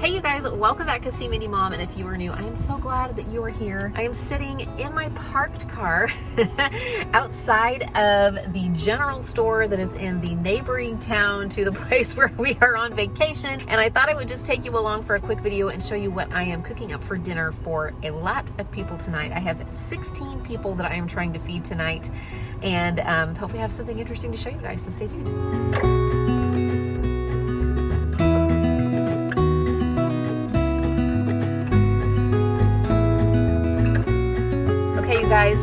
Hey you guys, welcome back to See Mindy Mom, and if you are new, I am so glad that you are here. I am sitting in my parked car outside of the general store that is in the neighboring town to the place where we are on vacation, and I thought I would just take you along for a quick video and show you what I am cooking up for dinner for a lot of people tonight. I have 16 people that I am trying to feed tonight, and hopefully I have something interesting to show you guys, so stay tuned. Guys,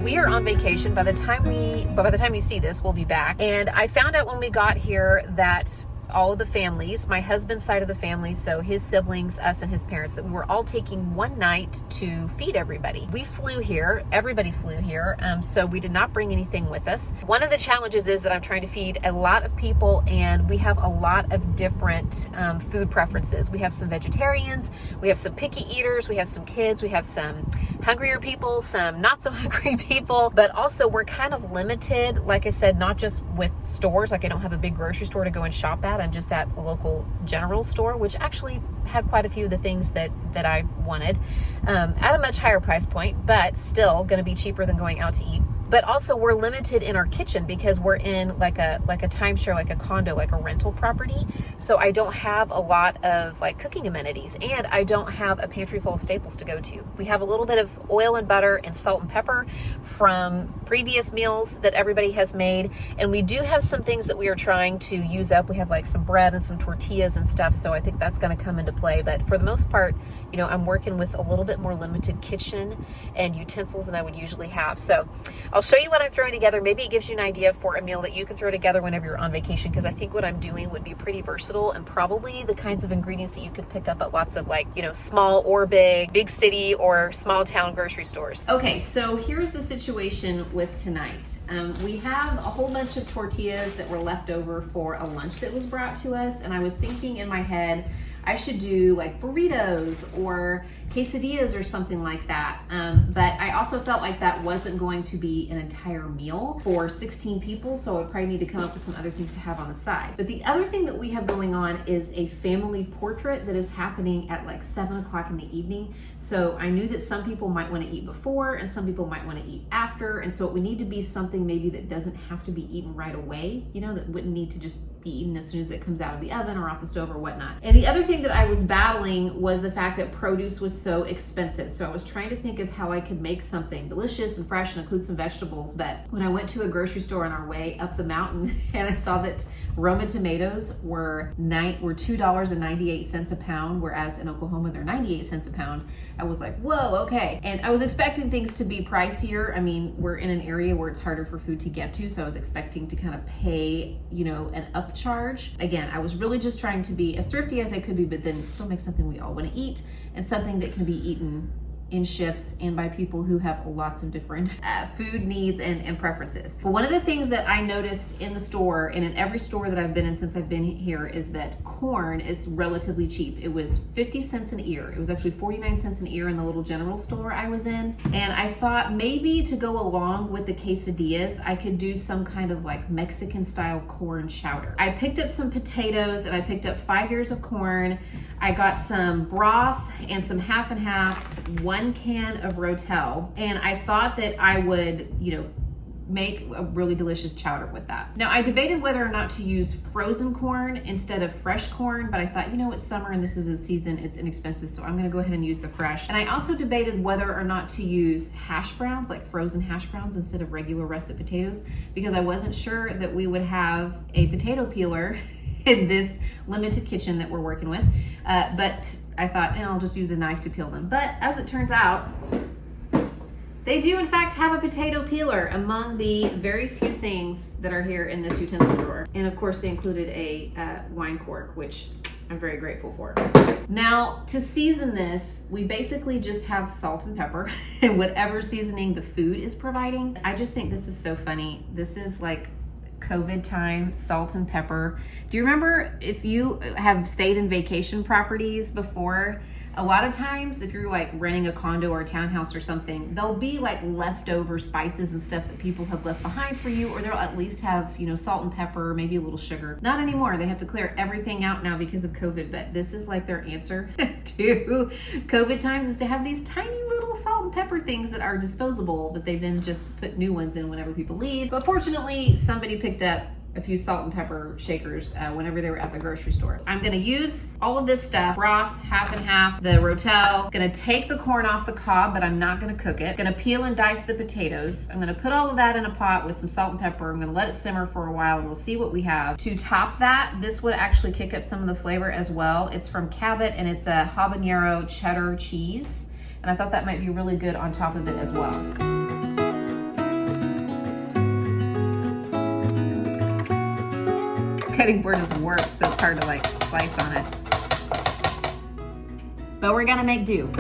we are on vacation. By the time you see this, we'll be back. And I found out when we got here that all of the families, my husband's side of the family, so his siblings, us, and his parents, that we were all taking one night to feed everybody. We flew here, everybody flew here, so we did not bring anything with us. One of the challenges is that I'm trying to feed a lot of people, and we have a lot of different food preferences. We have some vegetarians, we have some picky eaters, we have some kids, we have some hungrier people, some not so hungry people, but also we're kind of limited, like I said, not just with stores. Like I don't have a big grocery store to go and shop at. I'm just at a local general store, which actually had quite a few of the things that I wanted at a much higher price point, but still going to be cheaper than going out to eat. But also we're limited in our kitchen because we're in like a timeshare, like a condo, like a rental property. So I don't have a lot of like cooking amenities, and I don't have a pantry full of staples to go to. We have a little bit of oil and butter and salt and pepper from previous meals that everybody has made. And we do have some things that we are trying to use up. We have like some bread and some tortillas and stuff. So I think that's going to come into play. But for the most part, you know, I'm working with a little bit more limited kitchen and utensils than I would usually have. So I'll show you what I'm throwing together. Maybe it gives you an idea for a meal that you can throw together whenever you're on vacation, because I think what I'm doing would be pretty versatile and probably the kinds of ingredients that you could pick up at lots of, like, you know, small or big city or small town grocery stores. Okay, so here's the situation with tonight. We have a whole bunch of tortillas that were left over for a lunch that was brought to us, and I was thinking in my head, I should do like burritos or quesadillas or something like that. But I also felt like that wasn't going to be an entire meal for 16 people, so I would probably need to come up with some other things to have on the side. But the other thing that we have going on is a family portrait that is happening at like 7 o'clock in the evening. So I knew that some people might want to eat before and some people might want to eat after. And so it would need to be something maybe that doesn't have to be eaten right away, you know, that wouldn't need to just be eaten as soon as it comes out of the oven or off the stove or whatnot. And the other thing that I was battling was the fact that produce was so expensive. So I was trying to think of how I could make something delicious and fresh and include some vegetables. But when I went to a grocery store on our way up the mountain and I saw that Roma tomatoes were $2.98 a pound, whereas in Oklahoma they're 98 cents a pound, I was like, whoa, okay. And I was expecting things to be pricier. I mean, we're in an area where it's harder for food to get to, so I was expecting to kind of pay, you know, an upcharge. Again, I was really just trying to be as thrifty as I could be, but then still make something we all want to eat and something that can be eaten in shifts and by people who have lots of different food needs and preferences. But one of the things that I noticed in the store and in every store that I've been in since I've been here is that corn is relatively cheap. It was 50 cents an ear. It was actually 49 cents an ear in the little general store I was in. And I thought maybe to go along with the quesadillas, I could do some kind of like Mexican style corn chowder. I picked up some potatoes and I picked up 5 ears of corn. I got some broth and some half and half, 1 can of Rotel, and I thought that I would, you know, make a really delicious chowder with that. Now, I debated whether or not to use frozen corn instead of fresh corn, but I thought, you know, it's summer and this is a season, it's inexpensive, so I'm gonna go ahead and use the fresh. And I also debated whether or not to use hash browns, like frozen hash browns instead of regular russet potatoes, because I wasn't sure that we would have a potato peeler in this limited kitchen that we're working with. But I thought, I'll just use a knife to peel them. But as it turns out, they do in fact have a potato peeler among the very few things that are here in this utensil drawer. And of course they included a wine cork, which I'm very grateful for. Now, to season this, we basically just have salt and pepper and whatever seasoning the food is providing. I just think this is so funny. This is like COVID time salt and pepper. Do you remember, if you have stayed in vacation properties before, a lot of times if you're like renting a condo or a townhouse or something, there'll be like leftover spices and stuff that people have left behind for you, or they'll at least have, you know, salt and pepper, maybe a little sugar. Not anymore. They have to clear everything out now because of COVID, but this is like their answer to COVID times, is to have these tiny little salt and pepper things that are disposable, but they then just put new ones in whenever people leave. But fortunately, somebody picked up a few salt and pepper shakers whenever they were at the grocery store. I'm gonna use all of this stuff, broth, half and half, the rotel. Gonna take the corn off the cob, but I'm not gonna cook it. Gonna peel and dice the potatoes. I'm gonna put all of that in a pot with some salt and pepper. I'm gonna let it simmer for a while and we'll see what we have. To top that, this would actually kick up some of the flavor as well. It's from Cabot and it's a habanero cheddar cheese. And I thought that might be really good on top of it as well. Cutting board doesn't work, so it's hard to like slice on it. But we're gonna make do.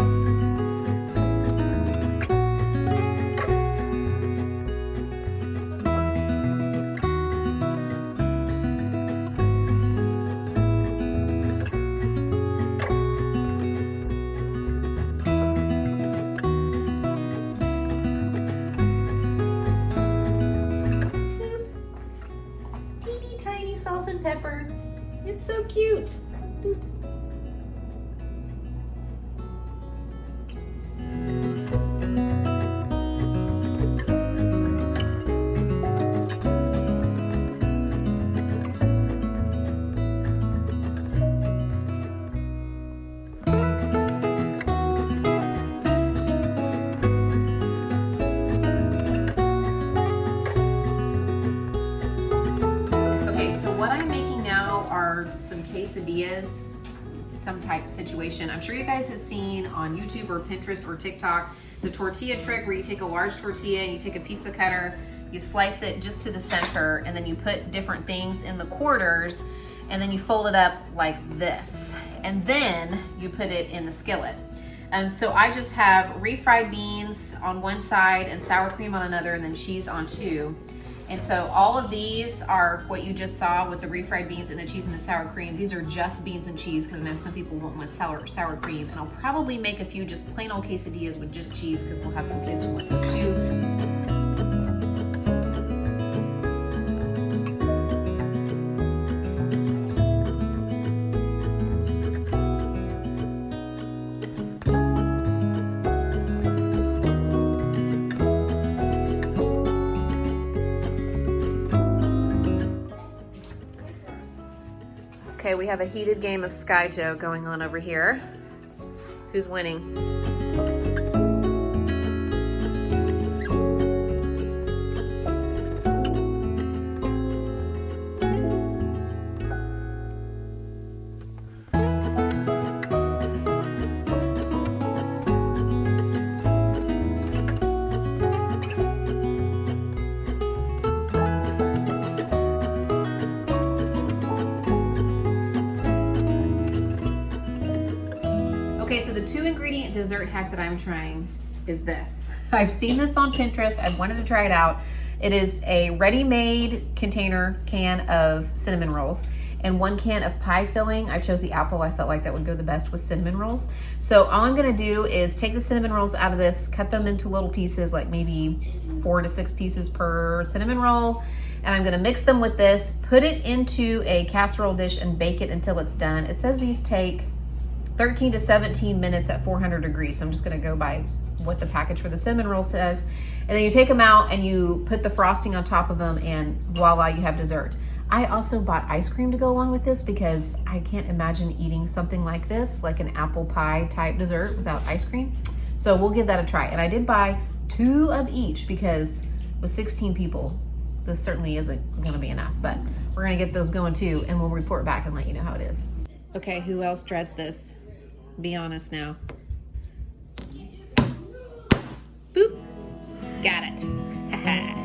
Salt and pepper. It's so cute. What I'm making now are some quesadillas, some type of situation. I'm sure you guys have seen on YouTube or Pinterest or TikTok the tortilla trick, where you take a large tortilla, you take a pizza cutter, you slice it just to the center, and then you put different things in the quarters, and then you fold it up like this, and then you put it in the skillet. So I just have refried beans on one side and sour cream on another, and then cheese on two. And so all of these are what you just saw with the refried beans and the cheese and the sour cream. These are just beans and cheese, because I know some people won't want sour cream. And I'll probably make a few just plain old quesadillas with just cheese, because we'll have some kids who want those too. Okay, we have a heated game of Sky Joe going on over here. Who's winning? Okay, so the 2-ingredient dessert hack that I'm trying is this. I've seen this on Pinterest. I've wanted to try it out. It is a ready-made can of cinnamon rolls and 1 can of pie filling. I chose the apple. I felt like that would go the best with cinnamon rolls. So all I'm gonna do is take the cinnamon rolls out of this, cut them into little pieces, like maybe 4 to 6 pieces per cinnamon roll. And I'm gonna mix them with this, put it into a casserole dish and bake it until it's done. It says these take 13 to 17 minutes at 400 degrees. So I'm just gonna go by what the package for the cinnamon roll says. And then you take them out and you put the frosting on top of them, and voila, you have dessert. I also bought ice cream to go along with this, because I can't imagine eating something like this, like an apple pie type dessert, without ice cream. So we'll give that a try. And I did buy 2 of each, because with 16 people, this certainly isn't gonna be enough, but we're gonna get those going too, and we'll report back and let you know how it is. Okay, who else dreads this? Be honest now. Boop. Got it. Haha.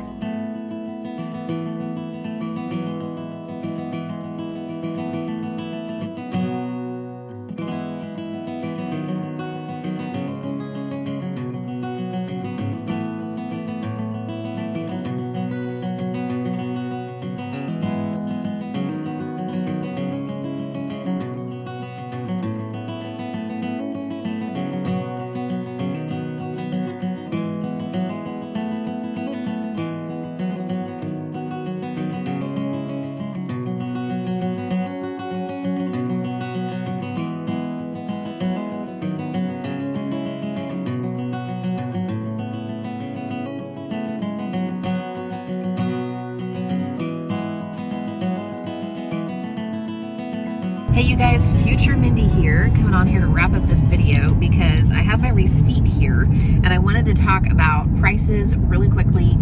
you guys, future Mindy here, coming on here to wrap up this video because I have my receipt here and I wanted to talk about prices really quickly.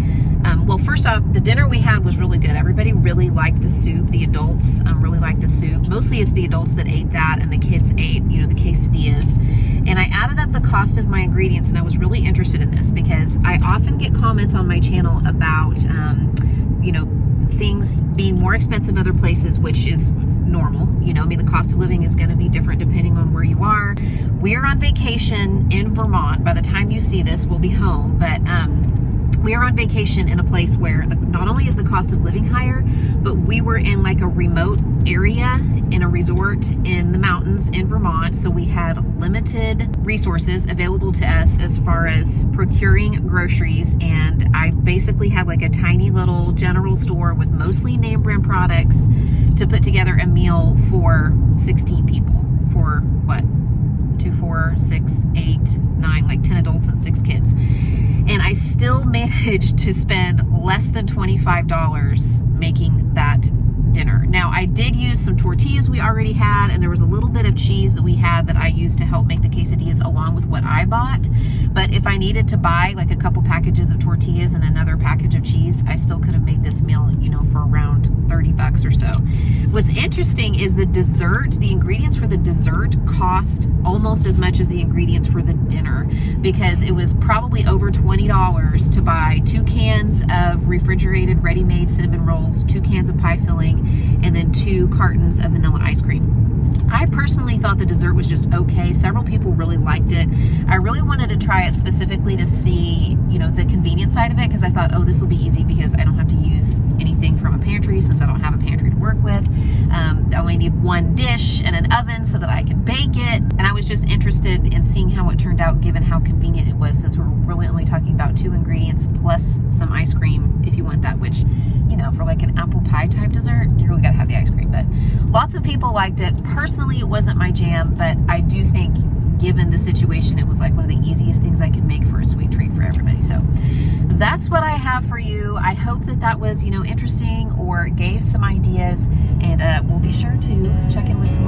Well, first off, the dinner we had was really good. Everybody really liked the soup. The adults really liked the soup. Mostly it's the adults that ate that, and the kids ate, you know, the quesadillas. And I added up the cost of my ingredients, and I was really interested in this because I often get comments on my channel about, you know, things being more expensive other places, which is normal. You know, I mean, the cost of living is going to be different depending on where you are. We are on vacation in Vermont. By the time you see this, we'll be home, but we are on vacation in a place where not only is the cost of living higher, but we were in like a remote area in a resort in the mountains in Vermont. So we had limited resources available to us as far as procuring groceries. And I basically had like a tiny little general store with mostly name brand products to put together a meal for 16 people for what? 2, 4, 6, 8, 9, like 10 adults and 6 kids. And I still managed to spend less than $25 making that dinner. Now, I did use some tortillas we already had, and there was a little bit of cheese that we had that I used to help make the quesadillas along with what I bought. But if I needed to buy like a couple packages of tortillas and another package of cheese, I still could have made this meal, you know, for around 30 bucks or so. What's interesting is the dessert, the ingredients for the dessert cost almost as much as the ingredients for the dinner, because it was probably over $20 to buy 2 cans of refrigerated ready-made cinnamon rolls, 2 cans of pie filling, and then 2 cartons of vanilla ice cream. I personally thought the dessert was just okay. Several people really liked it. I really wanted to try it specifically to see, you know, the convenience side of it, because I thought, oh, this will be easy because I don't have to use anything from a pantry since I don't have a pantry to work with. I only need 1 dish and an oven so that I can bake it. And I was just interested in seeing how it turned out given how convenient it was, since we're really only talking about 2 ingredients plus some ice cream if you want that, which, you know, for like an apple pie type dessert, you really gotta have the ice cream. But lots of people liked it. Personally, it wasn't my jam, but I do think given the situation, it was like one of the easiest things I could make for a sweet treat for everybody. So that's what I have for you. I hope that that was, you know, interesting or gave some ideas, and we'll be sure to check in with some